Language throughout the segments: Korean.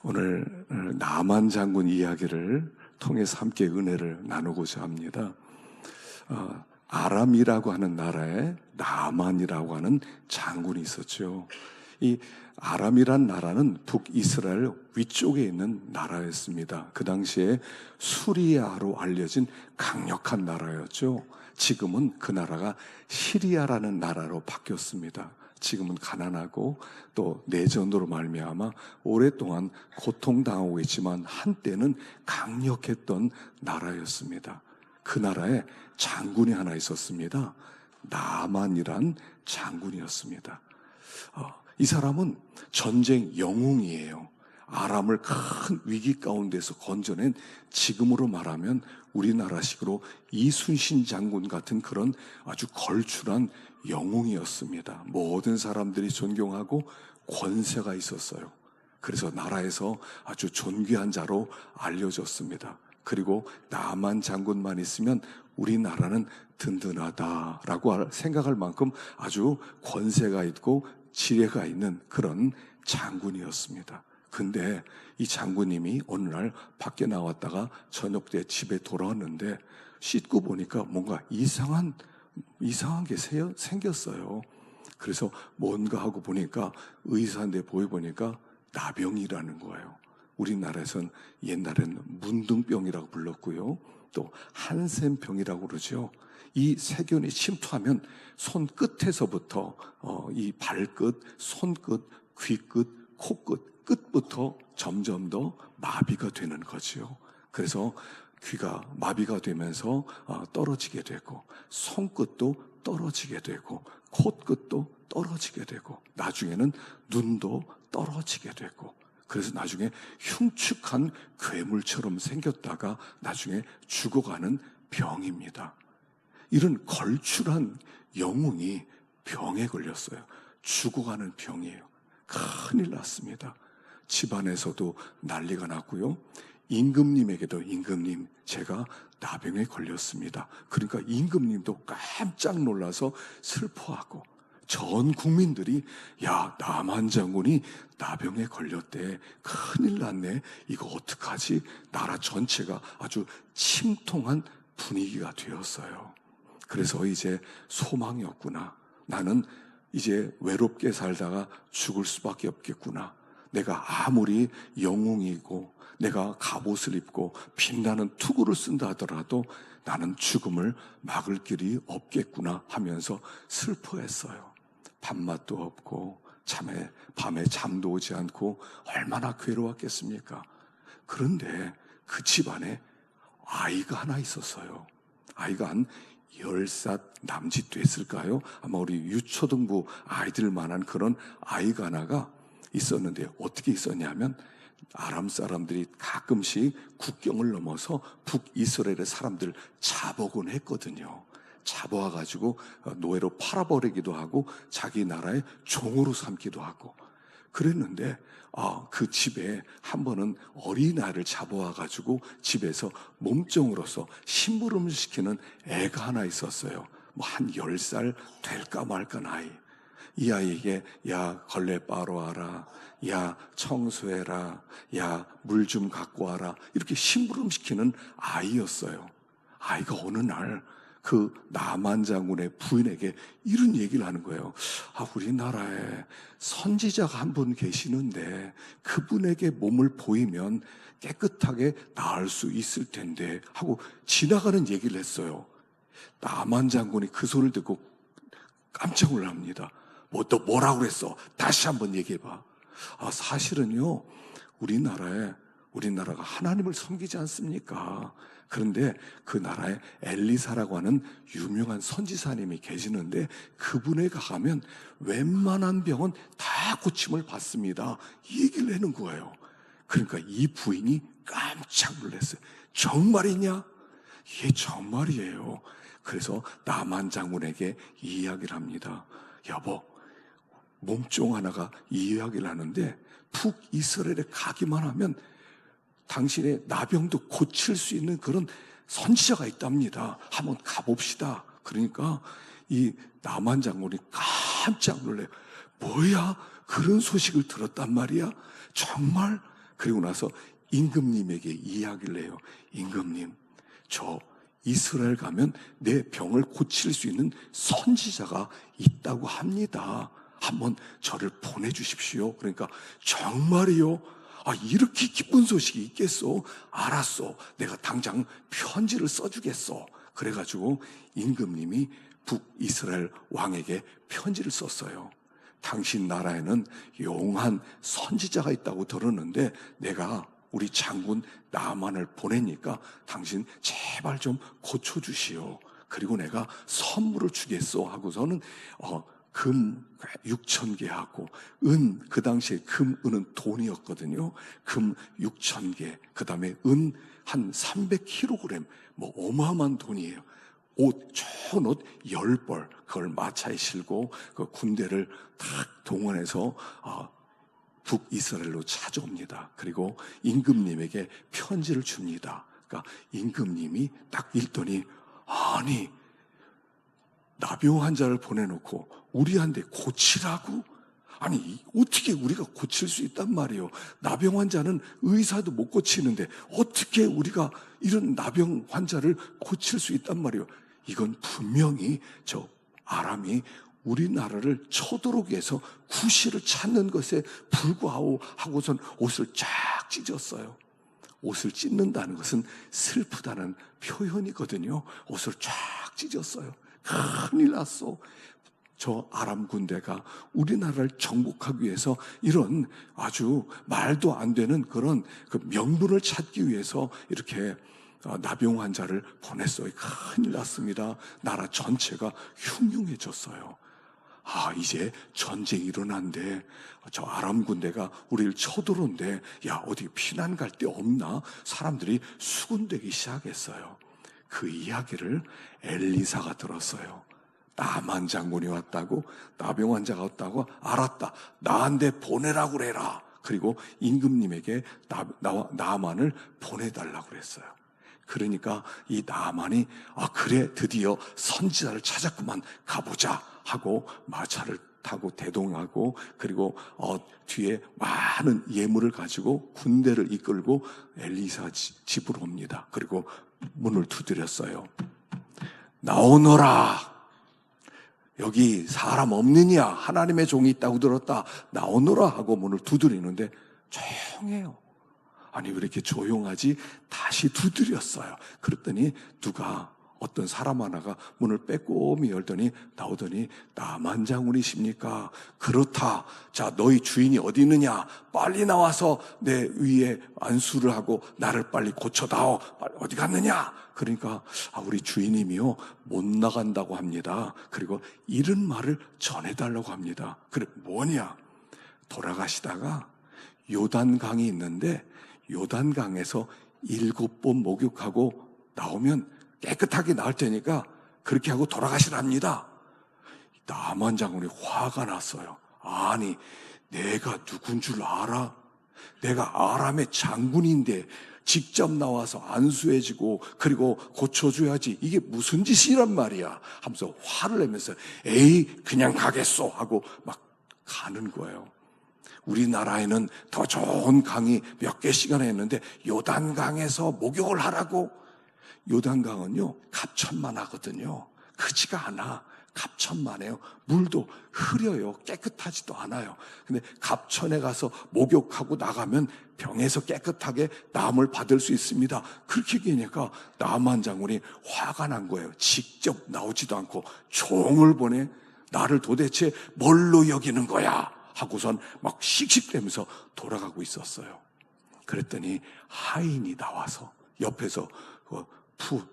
오늘 나만 장군 이야기를 통해서 함께 은혜를 나누고자 합니다. 아람이라고 하는 나라에 나만이라고 하는 장군이 있었죠. 이 아람이란 나라는 북이스라엘 위쪽에 있는 나라였습니다. 그 당시에 수리아로 알려진 강력한 나라였죠. 지금은 그 나라가 시리아라는 나라로 바뀌었습니다. 지금은 가난하고 또 내전으로 말미암아 오랫동안 고통당하고 있지만 한때는 강력했던 나라였습니다. 그 나라에 장군이 하나 있었습니다. 나만이란 장군이었습니다. 이 사람은 전쟁 영웅이에요. 아람을 큰 위기 가운데서 건져낸, 지금으로 말하면 우리나라식으로 이순신 장군 같은 그런 아주 걸출한 영웅이었습니다. 모든 사람들이 존경하고 권세가 있었어요. 그래서 나라에서 아주 존귀한 자로 알려졌습니다. 그리고 나만 장군만 있으면 우리나라는 든든하다라고 생각할 만큼 아주 권세가 있고 지혜가 있는 그런 장군이었습니다. 근데 이 장군님이 어느 날 밖에 나왔다가 저녁 때 집에 돌아왔는데 씻고 보니까 뭔가 이상한 게 생겼어요. 그래서 뭔가 하고 보니까 의사한테 보여보니까 나병이라는 거예요. 우리나라에서는 옛날에는 문둥병이라고 불렀고요. 또 한센병이라고 그러죠. 이 세균이 침투하면 손끝에서부터 이 발끝, 손끝, 귀끝, 코끝, 끝부터 점점 더 마비가 되는 거지요. 그래서 귀가 마비가 되면서 떨어지게 되고, 손끝도 떨어지게 되고, 콧끝도 떨어지게 되고, 나중에는 눈도 떨어지게 되고, 그래서 나중에 흉측한 괴물처럼 생겼다가 나중에 죽어가는 병입니다. 이런 걸출한 영웅이 병에 걸렸어요. 죽어가는 병이에요. 큰일 났습니다. 집안에서도 난리가 났고요. 임금님에게도 임금님, 제가 나병에 걸렸습니다. 그러니까 임금님도 깜짝 놀라서 슬퍼하고, 전 국민들이 야, 나만 장군이 나병에 걸렸대. 큰일 났네. 이거 어떡하지? 나라 전체가 아주 침통한 분위기가 되었어요. 그래서 이제 소망이 없구나. 나는 이제 외롭게 살다가 죽을 수밖에 없겠구나. 내가 아무리 영웅이고 내가 갑옷을 입고 빛나는 투구를 쓴다 하더라도 나는 죽음을 막을 길이 없겠구나 하면서 슬퍼했어요. 밥맛도 없고 밤에 잠도 오지 않고 얼마나 괴로웠겠습니까? 그런데 그 집안에 아이가 하나 있었어요. 아이가 한 10살 남짓 됐을까요? 아마 우리 유초등부 아이들만한 그런 아이가 하나가 있었는데, 어떻게 있었냐면 아람 사람들이 가끔씩 국경을 넘어서 북이스라엘의 사람들 잡아오곤 했거든요. 잡아와가지고 노예로 팔아버리기도 하고 자기 나라의 종으로 삼기도 하고 그랬는데, 그 집에 한 번은 어린아이를 잡아와가지고 집에서 몸종으로서 심부름을 시키는 애가 하나 있었어요. 뭐 한 10살 될까 말까 나이. 이 아이에게 야, 걸레 빨아 와라, 야, 청소해라, 야, 물 좀 갖고 와라, 이렇게 심부름 시키는 아이였어요. 아이가 어느 날 그 나만 장군의 부인에게 이런 얘기를 하는 거예요. 우리나라에 선지자가 한 분 계시는데 그분에게 몸을 보이면 깨끗하게 나을 수 있을 텐데 하고 지나가는 얘기를 했어요. 나만 장군이 그 소리를 듣고 깜짝 놀랍니다. 너 뭐라고 그랬어? 다시 한번 얘기해봐. 사실은요, 우리나라가 하나님을 섬기지 않습니까? 그런데 그 나라에 엘리사라고 하는 유명한 선지사님이 계시는데 그분에 가면 웬만한 병은 다 고침을 받습니다. 이 얘기를 하는 거예요. 그러니까 이 부인이 깜짝 놀랐어요. 정말이냐? 이게 정말이에요. 그래서 나만 장군에게 이 이야기를 합니다. 여보, 몸종 하나가 이 이야기를 하는데 북이스라엘에 가기만 하면 당신의 나병도 고칠 수 있는 그런 선지자가 있답니다. 한번 가봅시다. 그러니까 이 나만 장군이 깜짝 놀래요. 뭐야? 그런 소식을 들었단 말이야? 정말? 그리고 나서 임금님에게 이야기를 해요. 임금님, 저 이스라엘 가면 내 병을 고칠 수 있는 선지자가 있다고 합니다. 한번 저를 보내주십시오. 그러니까 정말이요? 이렇게 기쁜 소식이 있겠소? 알았소. 내가 당장 편지를 써주겠소. 그래가지고 임금님이 북이스라엘 왕에게 편지를 썼어요. 당신 나라에는 용한 선지자가 있다고 들었는데 내가 우리 장군 나만을 보내니까 당신 제발 좀 고쳐주시오. 그리고 내가 선물을 주겠소 하고서는 금 6,000개 하고 그 당시에 은은 돈이었거든요. 금 6,000개, 그 다음에 은 한 300kg, 어마어마한 돈이에요. 좋은 옷 10벌, 그걸 마차에 실고 그 군대를 딱 동원해서 북이스라엘로 찾아옵니다. 그리고 임금님에게 편지를 줍니다. 그러니까 임금님이 딱 읽더니, 아니, 나병 환자를 보내놓고 우리한테 고치라고? 아니, 어떻게 우리가 고칠 수 있단 말이에요? 나병 환자는 의사도 못 고치는데 어떻게 우리가 이런 나병 환자를 고칠 수 있단 말이에요? 이건 분명히 저 아람이 우리나라를 쳐들어오기 위해서 구실을 찾는 것에 불구하고 하고선 옷을 쫙 찢었어요. 옷을 찢는다는 것은 슬프다는 표현이거든요. 옷을 쫙 찢었어요. 큰일 났어. 저 아람 군대가 우리나라를 정복하기 위해서 이런 아주 말도 안 되는 그런 그 명분을 찾기 위해서 이렇게 나병 환자를 보냈어요. 큰일 났습니다. 나라 전체가 흉흉해졌어요. 이제 전쟁이 일어난데 저 아람 군대가 우리를 쳐들어온대. 야, 어디 피난 갈 데 없나? 사람들이 수군대기 시작했어요. 그 이야기를 엘리사가 들었어요. 나만 장군이 왔다고? 나병 환자가 왔다고? 알았다. 나한테 보내라고 그래라. 그리고 임금님에게 나만을 보내달라고 그랬어요. 그러니까 이 나만이 그래, 드디어 선지자를 찾았구만, 가보자 하고 마차를 타고 대동하고, 그리고 뒤에 많은 예물을 가지고 군대를 이끌고 엘리사 집으로 옵니다. 그리고 문을 두드렸어요. 나오너라. 여기 사람 없느냐? 하나님의 종이 있다고 들었다. 나오너라 하고 문을 두드리는데 조용해요. 아니, 왜 이렇게 조용하지? 다시 두드렸어요. 그랬더니 어떤 사람 하나가 문을 빼꼼히 열더니 나오더니, 나만 장군이십니까? 그렇다. 자, 너희 주인이 어디 있느냐? 빨리 나와서 내 위에 안수를 하고 나를 빨리 고쳐다오. 빨리 어디 갔느냐? 그러니까 우리 주인님이요, 못 나간다고 합니다. 그리고 이런 말을 전해달라고 합니다. 그래, 뭐냐? 돌아가시다가 요단강이 있는데 요단강에서 7번 목욕하고 나오면 깨끗하게 나을 테니까 그렇게 하고 돌아가시랍니다. 나만 장군이 화가 났어요. 아니, 내가 누군 줄 알아? 내가 아람의 장군인데 직접 나와서 안수해주고 그리고 고쳐줘야지, 이게 무슨 짓이란 말이야 하면서 화를 내면서 에이, 그냥 가겠소 하고 막 가는 거예요. 우리나라에는 더 좋은 강이 몇 개씩이나 있는데 요단강에서 목욕을 하라고? 요단강은요, 갑천만 하거든요. 크지가 않아. 갑천만 해요. 물도 흐려요. 깨끗하지도 않아요. 근데 갑천에 가서 목욕하고 나가면 병에서 깨끗하게 나음을 받을 수 있습니다. 그렇게 얘기하니까 나만 장군이 화가 난 거예요. 직접 나오지도 않고 종을 보내. 나를 도대체 뭘로 여기는 거야 하고선 막 씩씩대면서 돌아가고 있었어요. 그랬더니 하인이 나와서 옆에서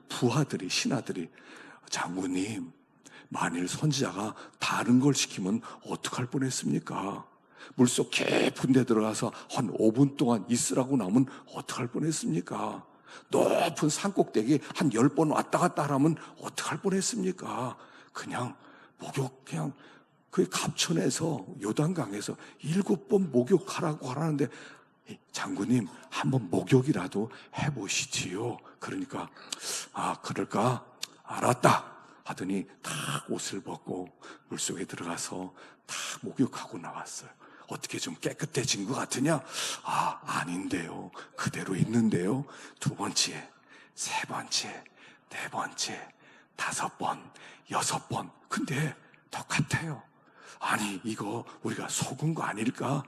부하들이, 신하들이, 장군님, 만일 선지자가 다른 걸 시키면 어떡할 뻔했습니까? 물속 깊은 데 들어가서 한 5분 동안 있으라고 나오면 어떡할 뻔했습니까? 높은 산꼭대기 한 10번 왔다 갔다 하면 어떡할 뻔했습니까? 그냥 그 갑천에서 요단강에서 7번 목욕하라고 하라는데, 장군님, 한번 목욕이라도 해보시지요. 그러니까 그럴까? 알았다 하더니 다 옷을 벗고 물속에 들어가서 다 목욕하고 나왔어요. 어떻게 좀 깨끗해진 것 같으냐? 아닌데요. 그대로 있는데요. 두 번째, 세 번째, 네 번째, 5번, 6번. 근데 똑같아요. 아니, 이거 우리가 속은 거 아닐까?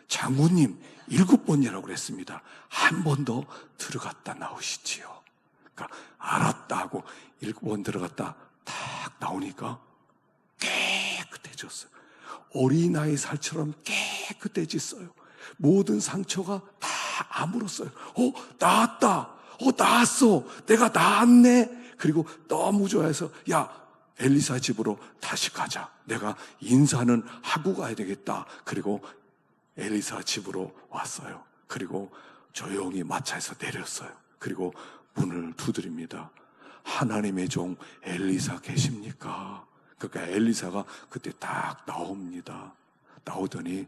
장군님 7번이라고 그랬습니다. 한 번 더 들어갔다 나오시지요. 그러니까 알았다 하고 7번 들어갔다 탁 나오니까 깨끗해졌어요. 어린아이 살처럼 깨끗해졌어요. 모든 상처가 다 아물었어요. 나았다. 나았어. 내가 나았네. 그리고 너무 좋아해서 야, 엘리사 집으로 다시 가자. 내가 인사는 하고 가야 되겠다. 그리고 엘리사 집으로 왔어요. 그리고 조용히 마차에서 내렸어요. 그리고 문을 두드립니다. 하나님의 종 엘리사 계십니까? 그러니까 엘리사가 그때 딱 나옵니다. 나오더니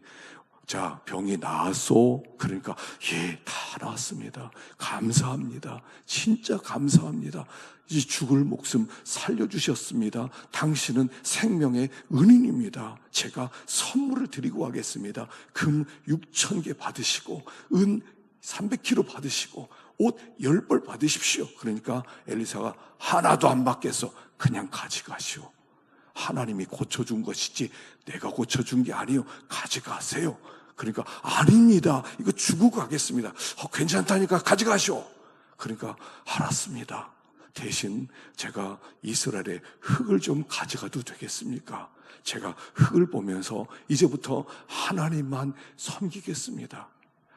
자, 병이 나았소? 그러니까 예, 다 나았습니다. 감사합니다. 진짜 감사합니다. 이 죽을 목숨 살려주셨습니다. 당신은 생명의 은인입니다. 제가 선물을 드리고 가겠습니다. 금 6,000개 받으시고 은 300kg 받으시고 옷 10벌 받으십시오. 그러니까 엘리사가 하나도 안 받겠어. 그냥 가져가시오. 하나님이 고쳐준 것이지 내가 고쳐준 게 아니요. 가져가세요. 그러니까 아닙니다. 이거 주고 가겠습니다. 괜찮다니까 가져가시오. 그러니까 알았습니다. 대신 제가 이스라엘의 흙을 좀 가져가도 되겠습니까? 제가 흙을 보면서 이제부터 하나님만 섬기겠습니다.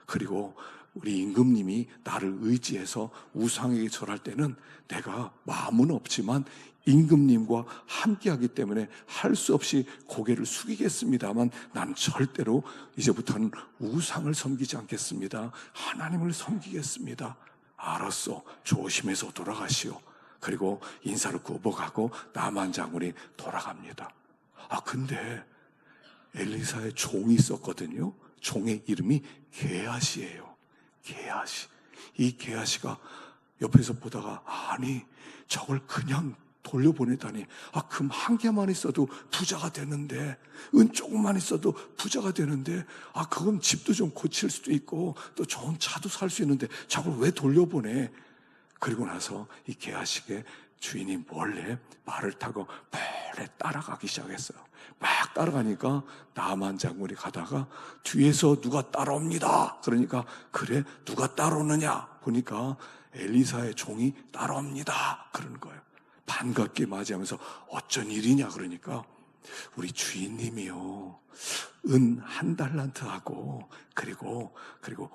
그리고 우리 임금님이 나를 의지해서 우상에게 절할 때는 내가 마음은 없지만 임금님과 함께하기 때문에 할 수 없이 고개를 숙이겠습니다만 난 절대로 이제부터는 우상을 섬기지 않겠습니다. 하나님을 섬기겠습니다. 알았어. 조심해서 돌아가시오. 그리고 인사를 굽어가고 나만 장군이 돌아갑니다. 근데 엘리사의 종이 있었거든요. 종의 이름이 게하시예요. 게하시. 이 게하시가 옆에서 보다가 아니 저걸 그냥 돌려보내다니 금 한 개만 있어도 부자가 되는데 은 조금만 있어도 부자가 되는데 그건 집도 좀 고칠 수도 있고 또 좋은 차도 살 수 있는데 저걸 왜 돌려보내? 그리고 나서 이 게하시의 주인이 몰래 말을 타고 몰래 따라가기 시작했어요. 막 따라가니까 나만 장군이 가다가 뒤에서 누가 따라옵니다. 그러니까 그래 누가 따라오느냐 보니까 엘리사의 종이 따라옵니다. 그러는 거예요. 반갑게 맞이하면서 어쩐 일이냐 그러니까 우리 주인님이요 은 1달란트하고 그리고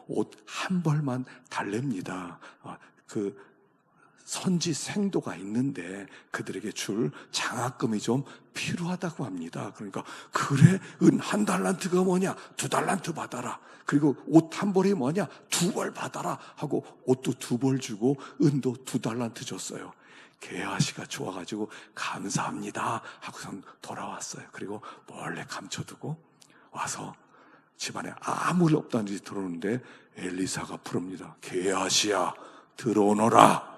옷 1벌만 달랩니다. 그 선지 생도가 있는데 그들에게 줄 장학금이 좀 필요하다고 합니다. 그러니까 그래 은 1달란트가 뭐냐 2달란트 받아라. 그리고 옷 1벌이 뭐냐 2벌 받아라 하고 옷도 2벌 주고 은도 2달란트 줬어요. 게하시가 좋아가지고 감사합니다 하고선 돌아왔어요. 그리고 몰래 감춰두고 와서 집안에 아무 일 없다는 듯이 들어오는데 엘리사가 부릅니다. 게하시야 들어오너라.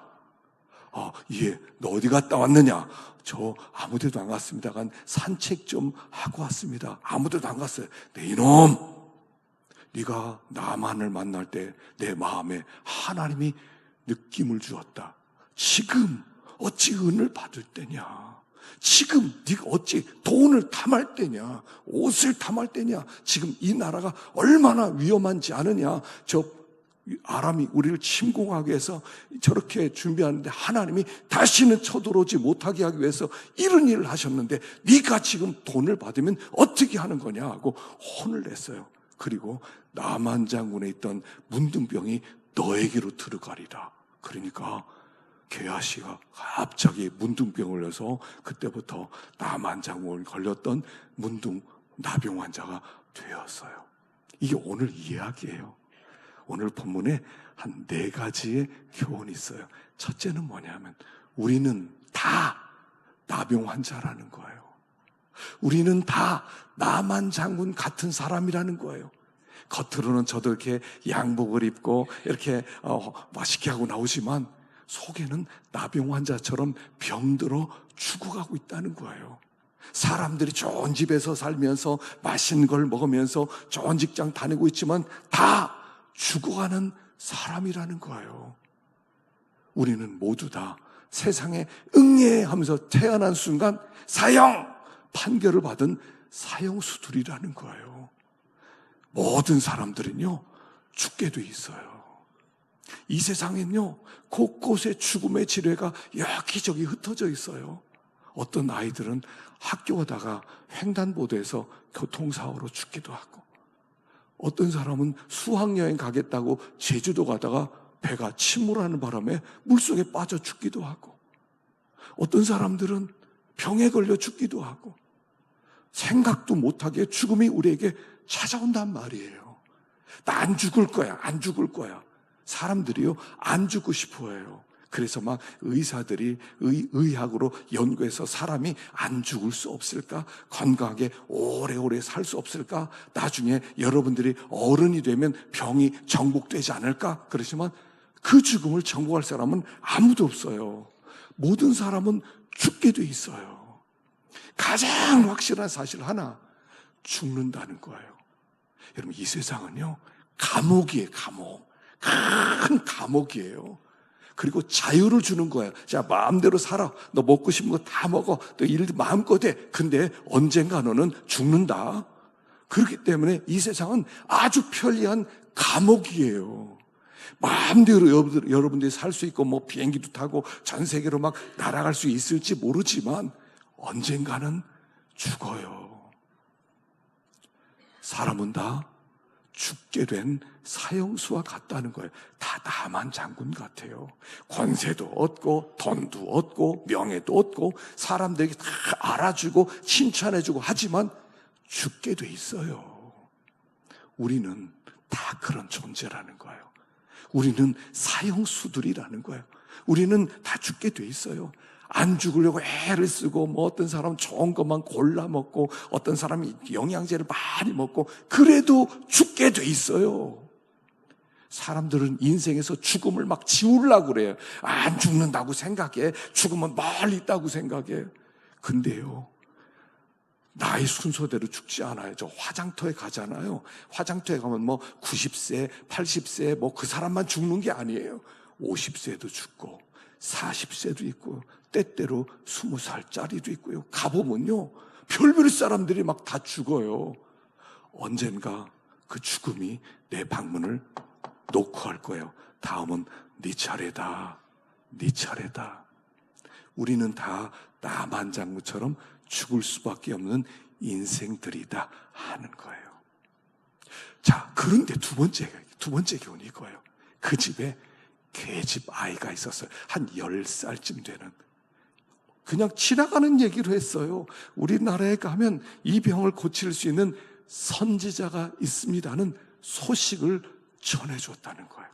예, 너 어디 갔다 왔느냐? 저 아무 데도 안 갔습니다. 산책 좀 하고 왔습니다. 아무 데도 안 갔어요. 네 이놈, 네가 나만을 만날 때 내 마음에 하나님이 느낌을 주었다. 지금 어찌 은을 받을 때냐? 지금 네가 어찌 돈을 탐할 때냐? 옷을 탐할 때냐? 지금 이 나라가 얼마나 위험한지 아느냐? 저 아람이 우리를 침공하기 위해서 저렇게 준비하는데 하나님이 다시는 쳐들어오지 못하게 하기 위해서 이런 일을 하셨는데 네가 지금 돈을 받으면 어떻게 하는 거냐 하고 혼을 냈어요. 그리고 나만 장군에 있던 문둥병이 너에게로 들어가리라. 그러니까 게하시가 갑자기 문둥병을 걸려서 그때부터 나만 장군에 걸렸던 나병 환자가 되었어요. 이게 오늘 이야기예요. 오늘 본문에 한 4가지의 교훈이 있어요. 첫째는 뭐냐면 우리는 다 나병 환자라는 거예요. 우리는 다 나만 장군 같은 사람이라는 거예요. 겉으로는 저도 이렇게 양복을 입고 이렇게 맛있게 하고 나오지만 속에는 나병 환자처럼 병들어 죽어가고 있다는 거예요. 사람들이 좋은 집에서 살면서 맛있는 걸 먹으면서 좋은 직장 다니고 있지만 다 죽어가는 사람이라는 거예요. 우리는 모두 다 세상에 응애하면서 태어난 순간 사형 판결을 받은 사형수들이라는 거예요. 모든 사람들은요 죽게 돼 있어요. 이 세상엔요 곳곳에 죽음의 지뢰가 여기저기 흩어져 있어요. 어떤 아이들은 학교 가다가 횡단보도에서 교통사고로 죽기도 하고, 어떤 사람은 수학여행 가겠다고 제주도 가다가 배가 침몰하는 바람에 물속에 빠져 죽기도 하고, 어떤 사람들은 병에 걸려 죽기도 하고, 생각도 못하게 죽음이 우리에게 찾아온단 말이에요. 나 안 죽을 거야, 안 죽을 거야. 사람들이요 안 죽고 싶어 해요. 그래서 막 의사들이 의학으로 연구해서 사람이 안 죽을 수 없을까? 건강하게 오래오래 살 수 없을까? 나중에 여러분들이 어른이 되면 병이 정복되지 않을까? 그러지만 그 죽음을 정복할 사람은 아무도 없어요. 모든 사람은 죽게 돼 있어요. 가장 확실한 사실 하나, 죽는다는 거예요. 여러분, 이 세상은요 감옥이에요. 감옥. 큰 감옥이에요. 그리고 자유를 주는 거예요. 자, 마음대로 살아. 너 먹고 싶은 거 다 먹어. 또 일도 마음껏 해. 근데 언젠가 너는 죽는다. 그렇기 때문에 이 세상은 아주 편리한 감옥이에요. 마음대로 여러분들이 살 수 있고, 뭐 비행기도 타고 전 세계로 막 날아갈 수 있을지 모르지만 언젠가는 죽어요. 사람은 다 죽게 된 사형수와 같다는 거예요. 다 나만 장군 같아요. 권세도 얻고 돈도 얻고 명예도 얻고 사람들에게 다 알아주고 칭찬해주고 하지만 죽게 돼 있어요. 우리는 다 그런 존재라는 거예요. 우리는 사형수들이라는 거예요. 우리는 다 죽게 돼 있어요. 안 죽으려고 애를 쓰고, 뭐 어떤 사람은 좋은 것만 골라 먹고, 어떤 사람이 영양제를 많이 먹고, 그래도 죽게 돼 있어요. 사람들은 인생에서 죽음을 막 지우려고 그래요. 안 죽는다고 생각해. 죽음은 멀리 있다고 생각해. 근데요, 나이 순서대로 죽지 않아요. 저 화장터에 가잖아요. 화장터에 가면 뭐 90세, 80세 뭐 그 사람만 죽는 게 아니에요. 50세도 죽고 40세도 있고 때때로 20살짜리도 있고요. 가보면요 별별 사람들이 막 다 죽어요. 언젠가 그 죽음이 내 방문을 놓고 할 거예요. 다음은 네 차례다. 네 차례다. 우리는 다 나만장구처럼 죽을 수밖에 없는 인생들이다 하는 거예요. 자, 그런데 두 번째 교훈이 이거예요. 그 집에 계집 아이가 있었어요. 한 10살쯤 되는. 그냥 지나가는 얘기로 했어요. 우리나라에 가면 이 병을 고칠 수 있는 선지자가 있습니다는 소식을 전해줬다는 거예요.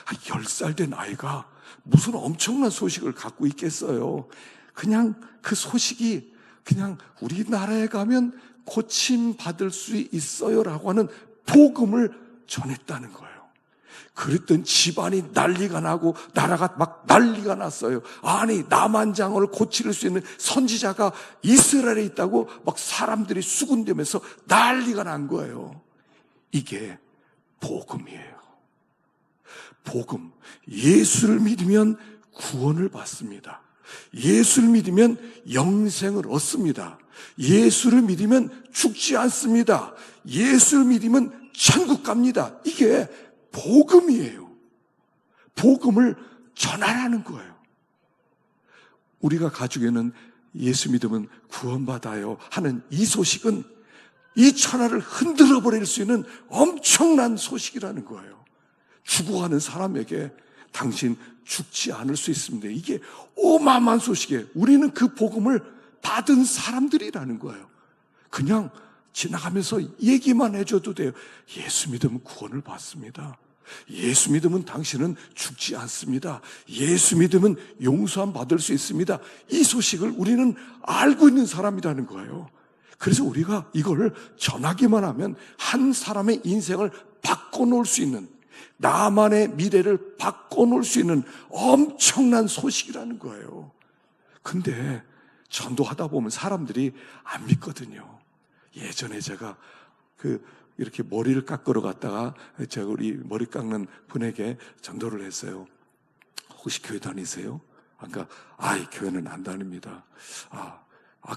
10살 된 아이가 무슨 엄청난 소식을 갖고 있겠어요. 그냥 그 소식이 그냥 우리나라에 가면 고침받을 수 있어요라고 하는 복음을 전했다는 거예요. 그랬더니 집안이 난리가 나고 나라가 막 난리가 났어요. 아니, 남한장을 고칠 수 있는 선지자가 이스라엘에 있다고 막 사람들이 수군대면서 난리가 난 거예요. 이게 복음이에요. 복음. 예수를 믿으면 구원을 받습니다. 예수를 믿으면 영생을 얻습니다. 예수를 믿으면 죽지 않습니다. 예수를 믿으면 천국 갑니다. 이게 복음이에요. 복음을 전하라는 거예요. 우리가 가지고 있는 예수 믿으면 구원받아요 하는 이 소식은 이 천하를 흔들어 버릴 수 있는 엄청난 소식이라는 거예요. 죽어가는 사람에게 당신 죽지 않을 수 있습니다. 이게 어마어마한 소식이에요. 우리는 그 복음을 받은 사람들이라는 거예요. 그냥 지나가면서 얘기만 해줘도 돼요. 예수 믿으면 구원을 받습니다. 예수 믿으면 당신은 죽지 않습니다. 예수 믿으면 용서함 받을 수 있습니다. 이 소식을 우리는 알고 있는 사람이라는 거예요. 그래서 우리가 이걸 전하기만 하면 한 사람의 인생을 바꿔놓을 수 있는, 나만의 미래를 바꿔놓을 수 있는 엄청난 소식이라는 거예요. 근데 전도하다 보면 사람들이 안 믿거든요. 예전에 제가 이렇게 머리를 깎으러 갔다가 제가 우리 머리 깎는 분에게 전도를 했어요. 혹시 교회 다니세요? 그러니까 교회는 안 다닙니다.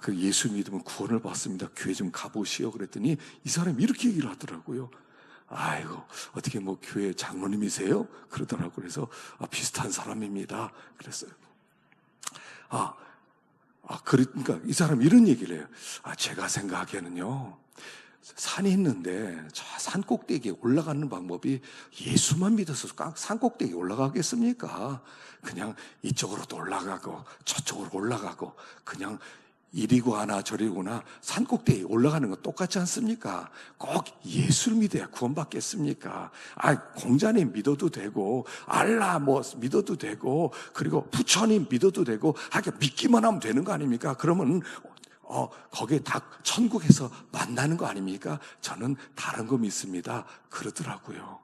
그 예수 믿으면 구원을 받습니다. 교회 좀 가보시오. 그랬더니 이 사람이 이렇게 얘기를 하더라고요. 아이고, 어떻게 뭐 교회 장로님이세요? 그러더라고요. 그래서 비슷한 사람입니다. 그랬어요. 그러니까 이 사람이 이런 얘기를 해요. 제가 생각하기에는요, 산이 있는데 저 산 꼭대기에 올라가는 방법이 예수만 믿어서 산 꼭대기에 올라가겠습니까? 그냥 이쪽으로도 올라가고 저쪽으로 올라가고 그냥 이리고나 저리고나 산 꼭대기에 올라가는 건 똑같지 않습니까? 꼭 예수를 믿어야 구원받겠습니까? 공자님 믿어도 되고 알라 믿어도 되고 그리고 부처님 믿어도 되고 믿기만 하면 되는 거 아닙니까? 그러면 거기에 다 천국에서 만나는 거 아닙니까? 저는 다른 거 믿습니다. 그러더라고요.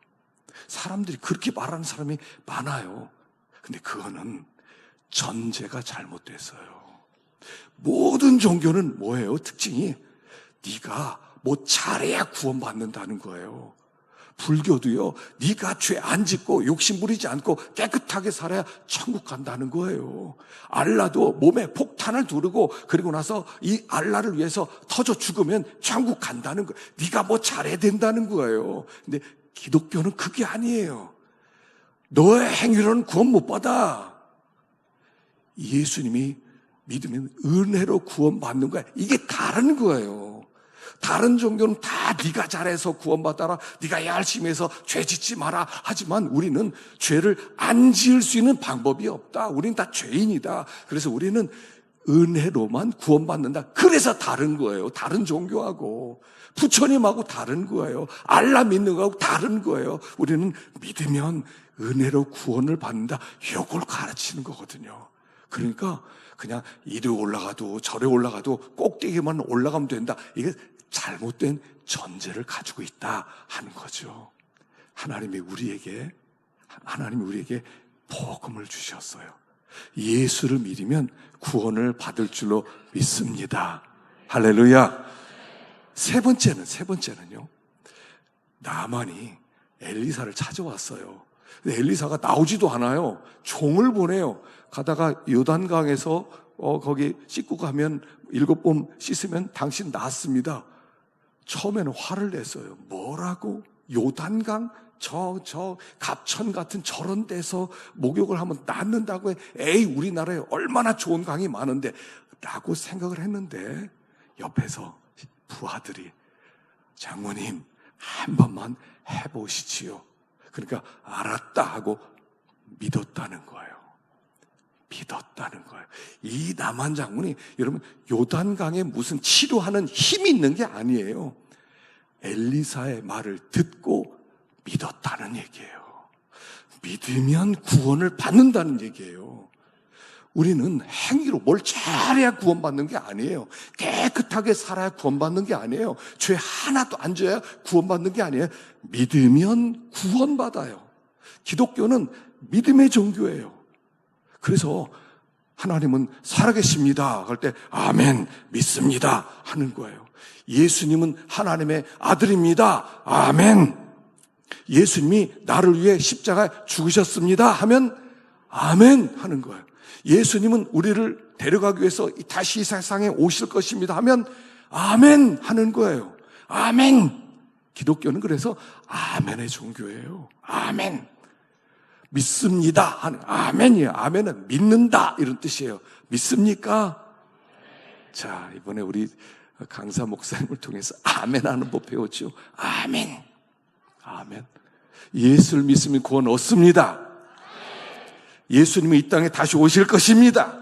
사람들이 그렇게 말하는 사람이 많아요. 근데 그거는 전제가 잘못됐어요. 모든 종교는 뭐예요? 특징이 네가 잘해야 구원받는다는 거예요. 불교도요, 네가 죄 안 짓고 욕심 부리지 않고 깨끗하게 살아야 천국 간다는 거예요. 알라도 몸에 폭탄을 두르고 그리고 나서 이 알라를 위해서 터져 죽으면 천국 간다는 거예요. 네가 잘해야 된다는 거예요. 근데 기독교는 그게 아니에요. 너의 행위로는 구원 못 받아. 예수님이 믿으면 은혜로 구원받는 거야. 이게 다른 거예요. 다른 종교는 다 네가 잘해서 구원받아라, 네가 열심히 해서 죄 짓지 마라 하지만 우리는 죄를 안 지을 수 있는 방법이 없다. 우리는 다 죄인이다. 그래서 우리는 은혜로만 구원받는다. 그래서 다른 거예요. 다른 종교하고 부처님하고 다른 거예요. 알라 믿는 거하고 다른 거예요. 우리는 믿으면 은혜로 구원을 받는다. 이걸 가르치는 거거든요. 그러니까 그냥 이리 올라가도 저리 올라가도 꼭대기만 올라가면 된다. 이게 잘못된 전제를 가지고 있다 하는 거죠. 하나님이 우리에게 복음을 주셨어요. 예수를 믿으면 구원을 받을 줄로 믿습니다. 할렐루야. 세 번째는요. 나만이 엘리사를 찾아왔어요. 근데 엘리사가 나오지도 않아요. 종을 보내요. 가다가 요단강에서 거기 씻고 가면 7번 씻으면 당신 낫습니다. 처음에는 화를 냈어요. 뭐라고? 요단강? 저 갑천 같은 저런 데서 목욕을 하면 낫는다고 해. 에이, 우리나라에 얼마나 좋은 강이 많은데 라고 생각을 했는데 옆에서 부하들이 장모님 한 번만 해보시지요. 그러니까 알았다 하고 믿었다는 거예요. 이 나만 장군이 여러분 요단강에 무슨 치료하는 힘이 있는 게 아니에요. 엘리사의 말을 듣고 믿었다는 얘기예요. 믿으면 구원을 받는다는 얘기예요. 우리는 행위로 뭘 잘해야 구원받는 게 아니에요. 깨끗하게 살아야 구원받는 게 아니에요. 죄 하나도 안 져야 구원받는 게 아니에요. 믿으면 구원받아요. 기독교는 믿음의 종교예요. 그래서 하나님은 살아계십니다 할 때 아멘 믿습니다 하는 거예요. 예수님은 하나님의 아들입니다. 아멘. 예수님이 나를 위해 십자가에 죽으셨습니다 하면 아멘 하는 거예요. 예수님은 우리를 데려가기 위해서 다시 이 세상에 오실 것입니다 하면 아멘 하는 거예요. 아멘. 기독교는 그래서 아멘의 종교예요. 아멘. 믿습니다 하는 아멘이에요. 아멘은 믿는다 이런 뜻이에요. 믿습니까? 자, 이번에 우리 강사 목사님을 통해서 아멘 하는 법 배웠죠. 아멘. 아멘. 예수를 믿으면 구원 얻습니다. 예수님이 이 땅에 다시 오실 것입니다.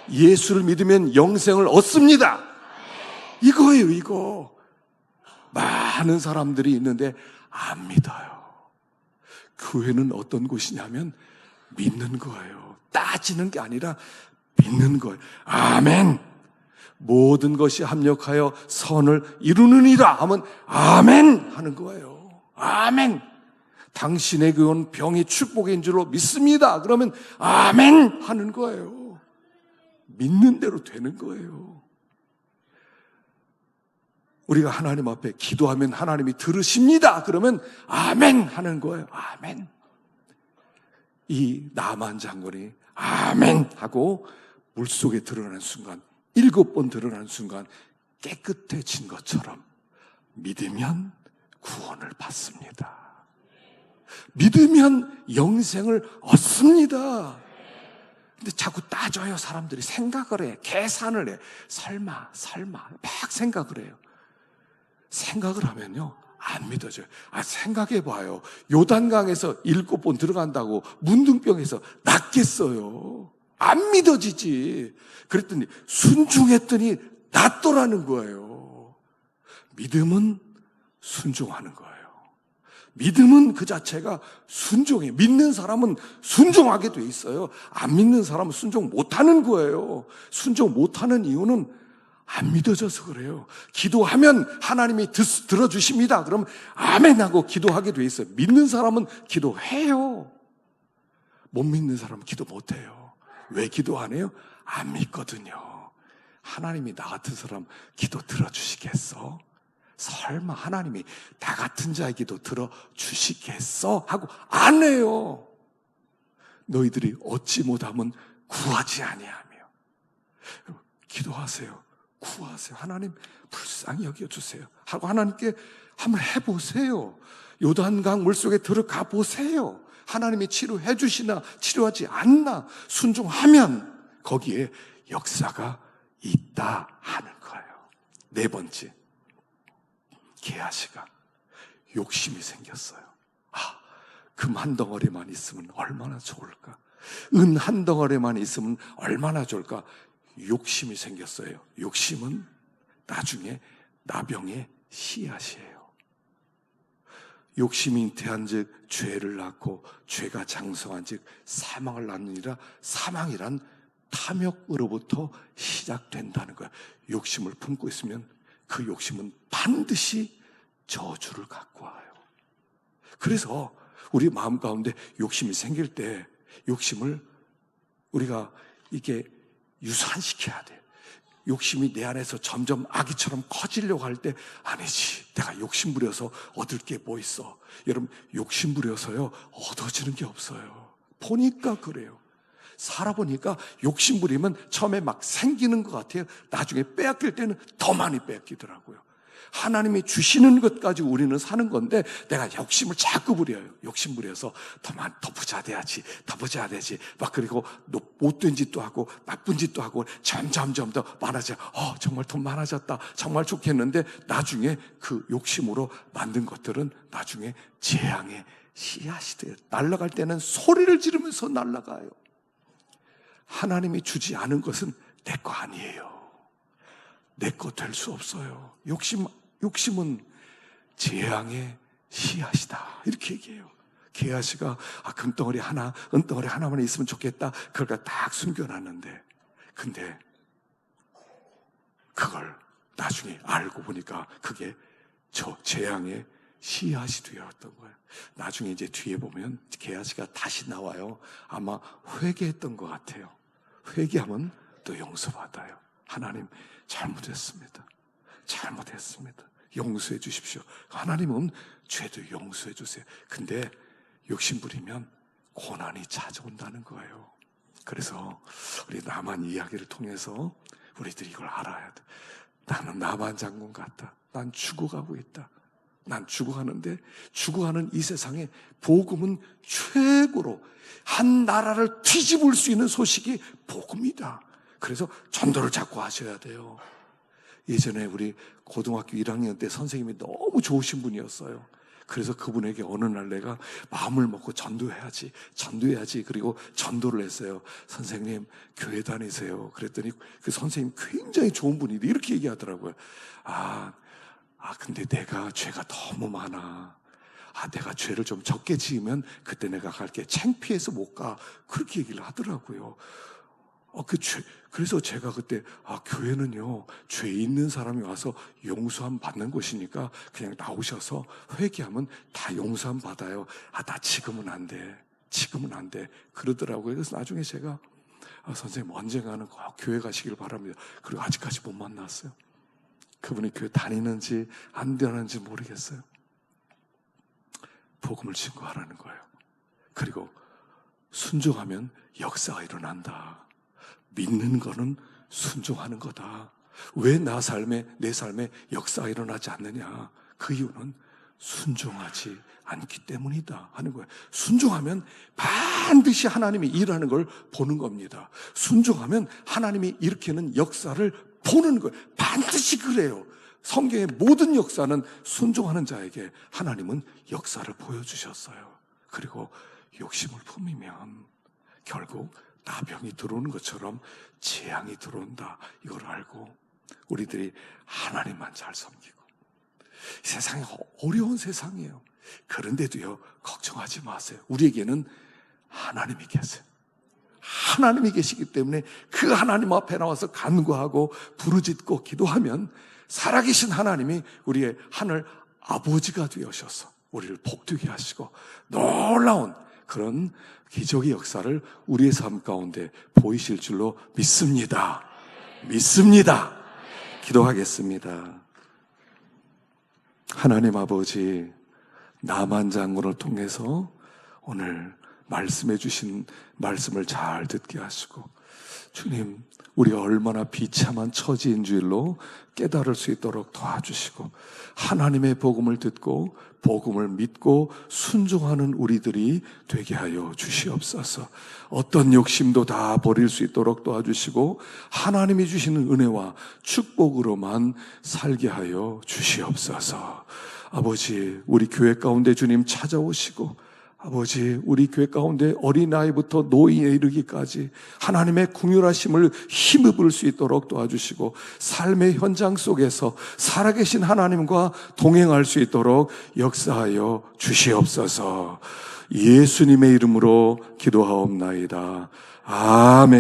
예수를 믿으면 영생을 얻습니다. 이거예요, 이거. 많은 사람들이 있는데 안 믿어요. 교회는 어떤 곳이냐면 믿는 거예요. 따지는 게 아니라 믿는 거예요. 아멘. 모든 것이 합력하여 선을 이루느니라 하면 아멘 하는 거예요. 아멘. 당신에게 온 병이 축복인 줄로 믿습니다. 그러면 아멘 하는 거예요. 믿는 대로 되는 거예요. 우리가 하나님 앞에 기도하면 하나님이 들으십니다. 그러면 아멘 하는 거예요. 아멘. 이 나만 장군이 아멘 하고 물속에 드러난 순간, 7번 드러난 순간 깨끗해진 것처럼 믿으면 구원을 받습니다. 믿으면 영생을 얻습니다. 근데 자꾸 따져요. 사람들이 생각을 해. 계산을 해. 설마 막 생각을 해요. 생각을 하면요 안 믿어져요. 생각해봐요. 요단강에서 7번 들어간다고 문둥병에서 낫겠어요? 안 믿어지지. 그랬더니 순종했더니 낫더라는 거예요. 믿음은 순종하는 거예요. 믿음은 그 자체가 순종이에요. 믿는 사람은 순종하게 돼 있어요. 안 믿는 사람은 순종 못하는 거예요. 순종 못하는 이유는 안 믿어져서 그래요. 기도하면 하나님이 들어주십니다. 그럼 아멘 하고 기도하게 돼 있어요. 믿는 사람은 기도해요. 못 믿는 사람은 기도 못해요. 왜 기도 안 해요? 안 믿거든요. 하나님이 나 같은 사람 기도 들어주시겠어? 설마 하나님이 나 같은 자의 기도 들어주시겠어? 하고 안 해요. 너희들이 얻지 못하면 구하지 아니하며. 기도하세요. 구하세요. 하나님 불쌍히 여겨주세요 하고 하나님께 한번 해보세요. 요단강 물속에 들어가 보세요. 하나님이 치료해 주시나 치료하지 않나 순종하면 거기에 역사가 있다 하는 거예요. 4번째, 게하시가 욕심이 생겼어요. 금 한 덩어리만 있으면 얼마나 좋을까? 은 한 덩어리만 있으면 얼마나 좋을까? 욕심이 생겼어요. 욕심은 나중에 나병의 씨앗이에요. 욕심이 잉태한즉 죄를 낳고 죄가 장성한즉 사망을 낳느니라. 사망이란 탐욕으로부터 시작된다는 거예요. 욕심을 품고 있으면 그 욕심은 반드시 저주를 갖고 와요. 그래서 우리 마음 가운데 욕심이 생길 때 욕심을 우리가 이게 유산시켜야 돼요. 욕심이 내 안에서 점점 아기처럼 커지려고 할 때 아니지, 내가 욕심 부려서 얻을 게 뭐 있어. 여러분, 욕심 부려서요 얻어지는 게 없어요. 보니까 그래요. 살아보니까 욕심 부리면 처음에 막 생기는 것 같아요. 나중에 빼앗길 때는 더 많이 빼앗기더라고요. 하나님이 주시는 것까지 우리는 사는 건데 내가 욕심을 자꾸 부려요. 욕심 부려서 더 부자 돼야지, 더 부자 돼야지. 막 그리고 못된 짓도 하고 나쁜 짓도 하고 점점 더 많아져. 정말 돈 많아졌다. 정말 좋겠는데 나중에 그 욕심으로 만든 것들은 나중에 재앙의 씨앗이 돼요. 날아갈 때는 소리를 지르면서 날아가요. 하나님이 주지 않은 것은 내 거 아니에요. 내 거 될 수 없어요. 욕심은 재앙의 씨앗이다. 이렇게 얘기해요. 게하시가 금덩어리 하나, 은덩어리 하나만 있으면 좋겠다. 그걸 딱 숨겨놨는데, 근데 그걸 나중에 알고 보니까 그게 저 재앙의 씨앗이 되었던 거예요. 나중에 이제 뒤에 보면 게하시가 다시 나와요. 아마 회개했던 것 같아요. 회개하면 또 용서받아요. 하나님 잘못했습니다. 용서해 주십시오. 하나님은 죄도 용서해 주세요. 근데 욕심 부리면 고난이 찾아온다는 거예요. 그래서 우리 나만 이야기를 통해서 우리들이 이걸 알아야 돼. 나는 나만 장군 같다. 난 죽어가고 있다. 난 죽어가는데 죽어가는 이 세상에 복음은 최고로 한 나라를 뒤집을 수 있는 소식이 복음이다. 그래서 전도를 자꾸 하셔야 돼요. 예전에 우리 고등학교 1학년 때 선생님이 너무 좋으신 분이었어요. 그래서 그분에게 어느 날 내가 마음을 먹고 전도해야지. 그리고 전도를 했어요. 선생님, 교회 다니세요. 그랬더니 그 선생님 굉장히 좋은 분인데 이렇게 얘기하더라고요. 근데 내가 죄가 너무 많아. 내가 죄를 좀 적게 지으면 그때 내가 갈게. 창피해서 못 가. 그렇게 얘기를 하더라고요. 그래서 제가 그때, 교회는요, 죄 있는 사람이 와서 용서함 받는 곳이니까 그냥 나오셔서 회개하면 다 용서함 받아요. 나 지금은 안 돼. 그러더라고요. 그래서 나중에 제가 선생님 언젠가는 꼭 교회 가시길 바랍니다. 그리고 아직까지 못 만났어요. 그분이 교회 다니는지 안 다니는지 모르겠어요. 복음을 증거하라는 거예요. 그리고 순종하면 역사가 일어난다. 믿는 거는 순종하는 거다. 왜 내 삶에 역사가 일어나지 않느냐? 그 이유는 순종하지 않기 때문이다 하는 거예요. 순종하면 반드시 하나님이 일하는 걸 보는 겁니다. 순종하면 하나님이 일으키는 역사를 보는 거예요. 반드시 그래요. 성경의 모든 역사는 순종하는 자에게 하나님은 역사를 보여주셨어요. 그리고 욕심을 품으면 결국 나병이 들어오는 것처럼 재앙이 들어온다. 이걸 알고 우리들이 하나님만 잘 섬기고, 세상이 어려운 세상이에요. 그런데도요, 걱정하지 마세요. 우리에게는 하나님이 계세요. 하나님이 계시기 때문에 그 하나님 앞에 나와서 간구하고 부르짖고 기도하면 살아계신 하나님이 우리의 하늘 아버지가 되어셔서 우리를 복되게 하시고 놀라운 그런 기적의 역사를 우리의 삶 가운데 보이실 줄로 믿습니다. 믿습니다. 기도하겠습니다. 하나님 아버지, 나만 장군을 통해서 오늘 말씀해 주신 말씀을 잘 듣게 하시고, 주님, 우리가 얼마나 비참한 처지인 줄로 깨달을 수 있도록 도와주시고, 하나님의 복음을 듣고 복음을 믿고 순종하는 우리들이 되게 하여 주시옵소서. 어떤 욕심도 다 버릴 수 있도록 도와주시고 하나님이 주시는 은혜와 축복으로만 살게 하여 주시옵소서. 아버지, 우리 교회 가운데 주님 찾아오시고, 아버지, 우리 교회 가운데 어린아이부터 노인에 이르기까지 하나님의 긍휼하심을 힘입을 수 있도록 도와주시고, 삶의 현장 속에서 살아계신 하나님과 동행할 수 있도록 역사하여 주시옵소서. 예수님의 이름으로 기도하옵나이다. 아멘.